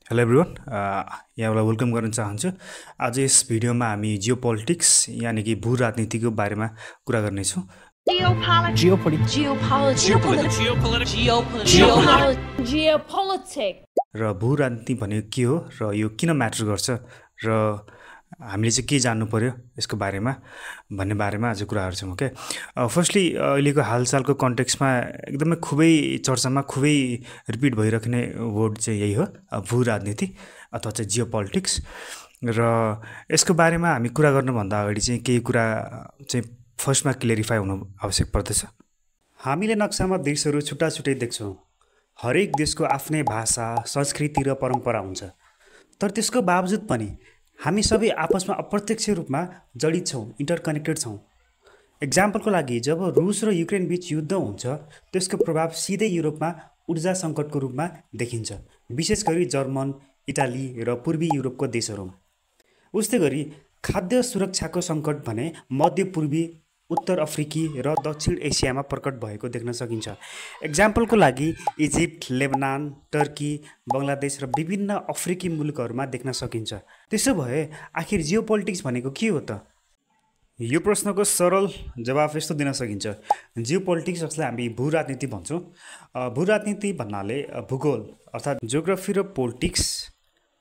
Hello everyone, यहाँलाई welcome गर्न चाहन्छु। आज यस भिडियोमा हामी जियोपोलिटिक्स यानि कि भू राजनीतिको बारेमा कुरा गर्नेछौँ। र भू राजनीति भनेको के हो र यो किन म्याटर गर्छ र हामीले चाहिँ के जान्नु पर्यो यसको बारेमा भन्ने बारेमा आज कुराहरू छौँ। ओके, फर्स्टली अहिलेको हालसालको कन्टेक्स्टमा एकदमै खुबै चर्चामा खुबै रिपिट भइराख्ने वर्ड चाहिँ यही हो, भू राजनीति अथवा चाहिँ जियोपोलिटिक्स। र यसको बारेमा हामी कुरा गर्नुभन्दा अगाडि चाहिँ केही कुरा चाहिँ फर्स्टमा क्लियरिफाई हुनु आवश्यक पर्दछ। हामीले नक्सामा देशहरू छुट्टा छुट्टै देख्छौँ। हरेक देशको आफ्नै भाषा, संस्कृति र परम्परा हुन्छ, तर त्यसको बावजुद पनि हामी सबै आपसमा अप्रत्यक्ष रूपमा जडित छौँ, इन्टरकनेक्टेड छौँ। एक्जाम्पलको लागि, जब रुस र युक्रेन बीच युद्ध हुन्छ, त्यसको प्रभाव सिधै युरोपमा ऊर्जा सङ्कटको रूपमा देखिन्छ, विशेष गरी जर्मन, इटाली र पूर्वी युरोपको देशहरूमा। उस्तै गरी खाद्य सुरक्षाको सङ्कट भने मध्य पूर्वी, उत्तर अफ्रिकी र दक्षिण एसियामा प्रकट भएको देख्न सकिन्छ। एक्जाम्पलको लागि इजिप्ट, लेबनान, टर्की, बङ्गलादेश र विभिन्न अफ्रिकी मुलुकहरूमा देख्न सकिन्छ। त्यसो भए आखिर जियोपोलिटिक्स भनेको के हो त? यो प्रश्नको सरल जवाफ यस्तो दिन सकिन्छ। जियोपोलिटिक्स, जसलाई हामी भू राजनीति भन्छौँ, भू राजनीति भन्नाले भूगोल अर्थात् जियोग्राफी र पोलिटिक्स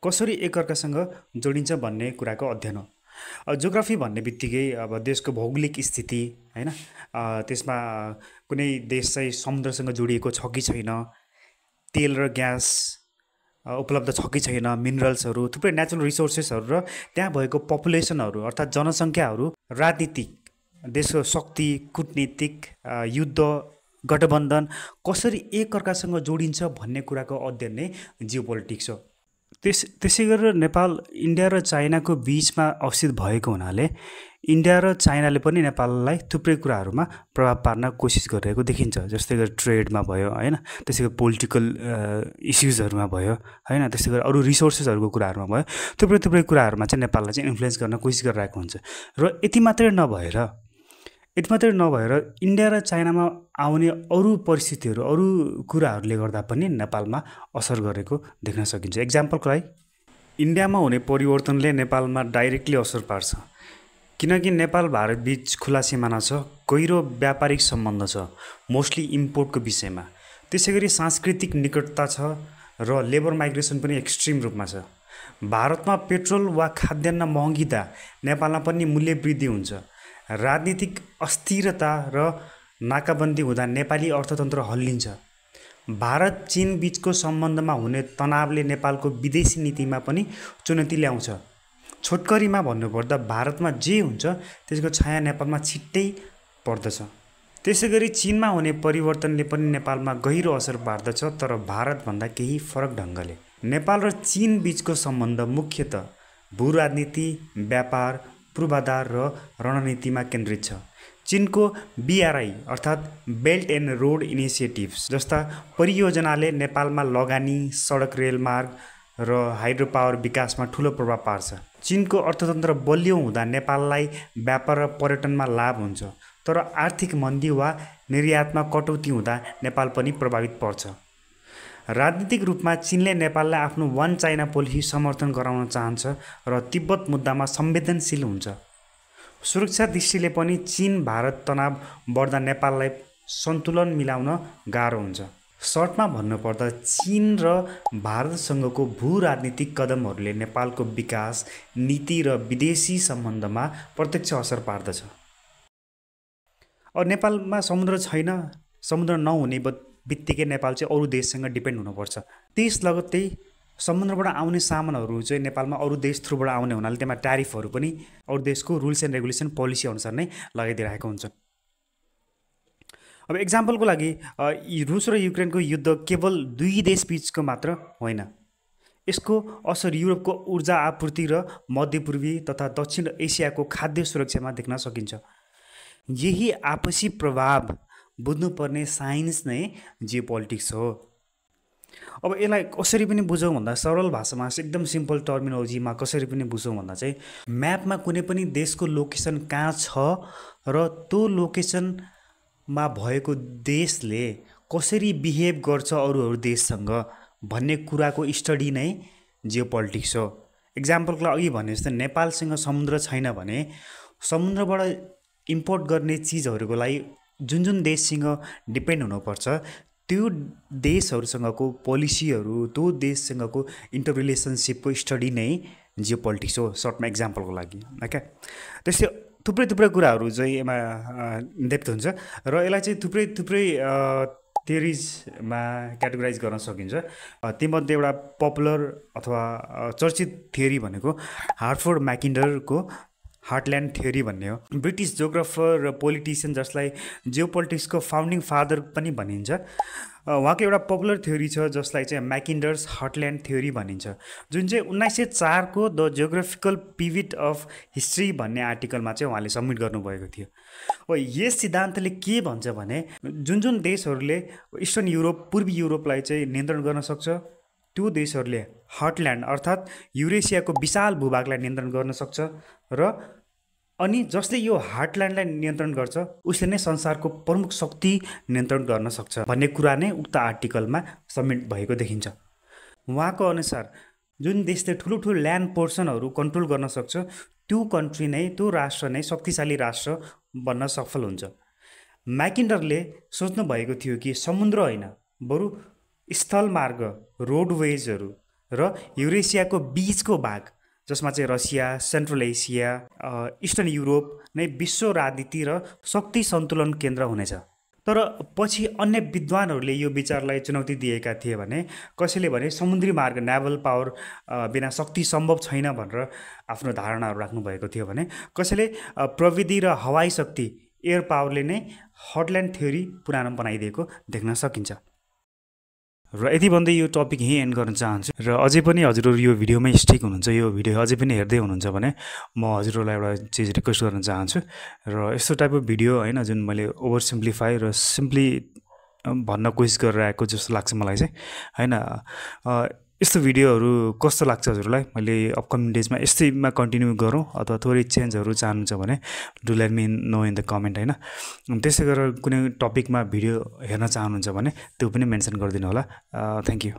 कसरी एकअर्कासँग जोडिन्छ भन्ने कुराको अध्ययन हो। जियोग्राफी भन्ने बित्तिकै अब देशको भौगोलिक स्थिति हैन, त्यसमा कुनै देश चाहिँ समुद्रसँग जोडिएको छ कि छैन, तेल र ग्यास उपलब्ध छ कि छैन, मिनरल्सहरू, थुप्रै नेचुरल रिसोर्सेसहरू र त्यहाँ भएको पपुलेसनहरू अर्थात् जनसङ्ख्याहरू, राजनीतिक, देशको शक्ति, कूटनीतिक, युद्ध, गठबन्धन कसरी एकअर्कासँग जोडिन्छ भन्ने कुराको अध्ययन नै जियोपोलिटिक्स हो। त्यसै गरेर नेपाल इन्डिया र चाइनाको बिचमा अवस्थित भएको हुनाले इन्डिया र चाइनाले पनि नेपाललाई थुप्रै कुराहरूमा प्रभाव पार्न कोसिस गरिरहेको देखिन्छ। जस्तै गरी ट्रेडमा भयो हैन, त्यसै गरी पोलिटिकल इस्युजहरूमा भयो हैन, त्यसै गरी अरू रिसोर्सेसहरूको कुराहरूमा भयो, थुप्रै कुराहरूमा चाहिँ नेपाललाई चाहिँ इन्फ्लुएन्स गर्न कोसिस गरिरहेको हुन्छ। र यति मात्रै नभएर इन्डिया र चाइनामा आउने अरू परिस्थितिहरू, अरू कुराहरूले गर्दा पनि नेपालमा असर गरेको देख्न सकिन्छ। एक्जाम्पलको लागि, इन्डियामा हुने परिवर्तनले नेपालमा डाइरेक्टली असर पार्छ, किनकि नेपाल भारत बीच खुला सिमाना छ, गहिरो व्यापारिक सम्बन्ध छ, मोस्टली इम्पोर्टको विषयमा। त्यसै गरी सांस्कृतिक निकटता छ र लेबर माइग्रेसन पनि एक्सट्रिम रूपमा छ। भारतमा पेट्रोल वा खाद्यान्न महँगिँदा नेपालमा पनि मूल्य वृद्धि हुन्छ। राजनीतिक अस्थिरता र नाकाबन्दी हुँदा नेपाली अर्थतन्त्र हल्लिन्छ। भारत चीन बीचको सम्बन्धमा हुने तनावले नेपालको विदेशी नीतिमा पनि चुनौती ल्याउँछ। छोटकरीमा भन्नुपर्दा भारतमा जे हुन्छ त्यसको छाया नेपालमा छिट्टै पर्दछ। त्यसै गरी चीनमा हुने परिवर्तनले पनि नेपालमा गहिरो असर पार्दछ, तर भारतभन्दा केही फरक ढङ्गले। नेपाल र चीन बीचको सम्बन्ध मुख्यतः भू राजनीति, व्यापार, पूर्वाधार र रणनीतिमा केन्द्रित छ। चीनको BRI अर्थात् बेल्ट एन्ड रोड इनिसिएटिभ्स जस्ता परियोजनाले नेपालमा लगानी, सडक, रेलमार्ग र हाइड्रो पावर विकासमा ठुलो प्रभाव पार्छ। चीनको अर्थतन्त्र बलियो हुँदा नेपाललाई व्यापार र पर्यटनमा लाभ हुन्छ, तर आर्थिक मन्दी वा निर्यातमा कटौती हुँदा नेपाल पनि प्रभावित पर्छ। राजनीतिक रूपमा चीनले नेपाललाई आफ्नो वन चाइना पोलिसी समर्थन गराउन चाहन्छ र तिब्बत मुद्दामा संवेदनशील हुन्छ। सुरक्षा दृष्टिले पनि चीन भारत तनाव बढ्दा नेपाललाई सन्तुलन मिलाउन गाह्रो हुन्छ। सर्टमा भन्नुपर्दा चीन र भारतसँगको भू राजनीतिक कदमहरूले नेपालको विकास, नीति र विदेशी सम्बन्धमा प्रत्यक्ष असर पार्दछ। अब नेपालमा समुद्र छैन, समुद्र नहुने बित्तिकै नेपाल चाहिँ अरू देशसँग डिपेन्ड हुनुपर्छ। त्यस लगत्तै समुद्रबाट आउने सामानहरू चाहिँ नेपालमा अरू देश थ्रुबाट आउने हुनाले त्यसमा ट्यारिफहरू पनि अरू देशको रुल्स एन्ड रेगुलेसन पोलिसी अनुसार नै लगाइदिरहेको हुन्छ। अब एक्जाम्पलको लागि, रुस र युक्रेनको युद्ध केवल दुई देश बीचको मात्र होइन, यसको असर युरोपको ऊर्जा आपूर्ति र मध्यपूर्वी तथा दक्षिण एसियाको खाद्य सुरक्षामा देख्न सकिन्छ। यही आपसी प्रभाव बुझ्नुपर्ने साइन्स नै जियोपोलिटिक्स हो। अब यसलाई कसरी पनि बुझौँ भन्दा, सरल भाषामा एकदम सिम्पल टर्मिनोलोजीमा कसरी पनि बुझौँ भन्दा चाहिँ, म्यापमा कुनै पनि देशको लोकेसन कहाँ छ र त्यो लोकेसनमा भएको देशले कसरी बिहेभ गर्छ अरू देशसँग भन्ने कुराको स्टडी नै जियो पोलिटिक्स हो। इक्जाम्पलको लागि अघि भने जस्तो नेपालसँग समुद्र छैन भने समुद्रबाट इम्पोर्ट गर्ने चिजहरूको लागि जुन जुन देशसँग डिपेन्ड हुनुपर्छ त्यो देशहरूसँगको पोलिसीहरू, त्यो देशसँगको इन्टर रिलेसनसिपको स्टडी नै जियो पोलिटिक्स हो, सर्टमा इक्जाम्पलको लागि। ओके, त्यस्तै थुप्रै थुप्रै कुराहरू चाहिँ यसमा डेप्थ हुन्छ र यसलाई चाहिँ थुप्रै थुप्रै थियोरिजमा क्याटेगोराइज गर्न सकिन्छ। तीमध्ये एउटा पपुलर अथवा चर्चित थियोरी भनेको हार्टफोर्ड म्याकिन्डरको हार्टल्यान्ड थियोरी भन्ने हो। ब्रिटिस जियोग्राफर र पोलिटिसियन जसलाई जियो पोलिटिक्सको फाउन्डिङ फादर पनि भनिन्छ, उहाँको एउटा पपुलर थियोरी छ जसलाई चाहिँ म्याकिन्डर्स हार्टल्यान्ड थियोरी भनिन्छ, जुन चाहिँ 1904 को द जियोग्राफिकल पिभिट अफ हिस्ट्री भन्ने आर्टिकलमा चाहिँ उहाँले सबमिट गर्नुभएको थियो। यस सिद्धान्तले के भन्छ भने जुन जुन देशहरूले इस्टर्न युरोप, पूर्वी युरोपलाई चाहिँ नियन्त्रण गर्न सक्छ त्यो देशहरूले हार्टल्यान्ड अर्थात् युरेसियाको विशाल भूभागलाई नियन्त्रण गर्न सक्छ र अनि जसले यो हार्टल्यान्डलाई नियन्त्रण गर्छ उसले नै संसारको प्रमुख शक्ति नियन्त्रण गर्न सक्छ भन्ने कुरा नै उक्त आर्टिकलमा सबमिट भएको देखिन्छ। उहाँको अनुसार जुन देशले ठुलो ठुलो ल्यान्ड पोर्सनहरू कन्ट्रोल गर्न सक्छ त्यो कन्ट्री नै, त्यो राष्ट्र नै शक्तिशाली राष्ट्र बन्न सफल हुन्छ। म्याकिन्डरले सोच्नु भएको थियो कि समुद्र होइन बरु स्थलमार्ग, रोडवेजहरू र युरेसियाको बीचको भाग जसमा चाहिँ Russia, central Asia, eastern Europe नै विश्व राजनीति र शक्ति सन्तुलन केन्द्र हुनेछ। तर पछि अन्य विद्वानहरूले यो विचारलाई चुनौती दिएका थिए भने कसैले भने समुद्री मार्ग, नेभल पावर बिना शक्ति सम्भव छैन भनेर आफ्नो धारणाहरू राख्नुभएको थियो भने कसैले प्रविधि र हवाई शक्ति, एयर पावरले नै हार्टल्यान्ड थियोरी पुरानो बनाइदिएको देख्न सकिन्छ। र यति भन्दै यो टपिक यहीँ एन्ड गर्न चाहन्छु। र अझै पनि हजुरहरू यो भिडियोमै स्टिक हुनुहुन्छ, यो भिडियो अझै पनि हेर्दै हुनुहुन्छ भने म हजुरहरूलाई एउटा चिज रिक्वेस्ट गर्न चाहन्छु। र यस्तो टाइपको भिडियो होइन जुन मैले ओभर सिम्प्लिफाई र सिम्पली भन्न कोसिस गरेर आएको जस्तो लाग्छ मलाई चाहिँ होइन। यस्तो भिडियोहरू कस्तो लाग्छ हजुरलाई? मैले अपकमिङ डेजमा यस्तैमा कन्टिन्यू गरौँ अथवा थोरै चेन्जहरू चाहनुहुन्छ भने do let me know in the comment होइन। त्यसै गरेर कुनै टपिकमा भिडियो हेर्न चाहनुहुन्छ भने त्यो पनि मेन्सन गरिदिनु होला। Thank you.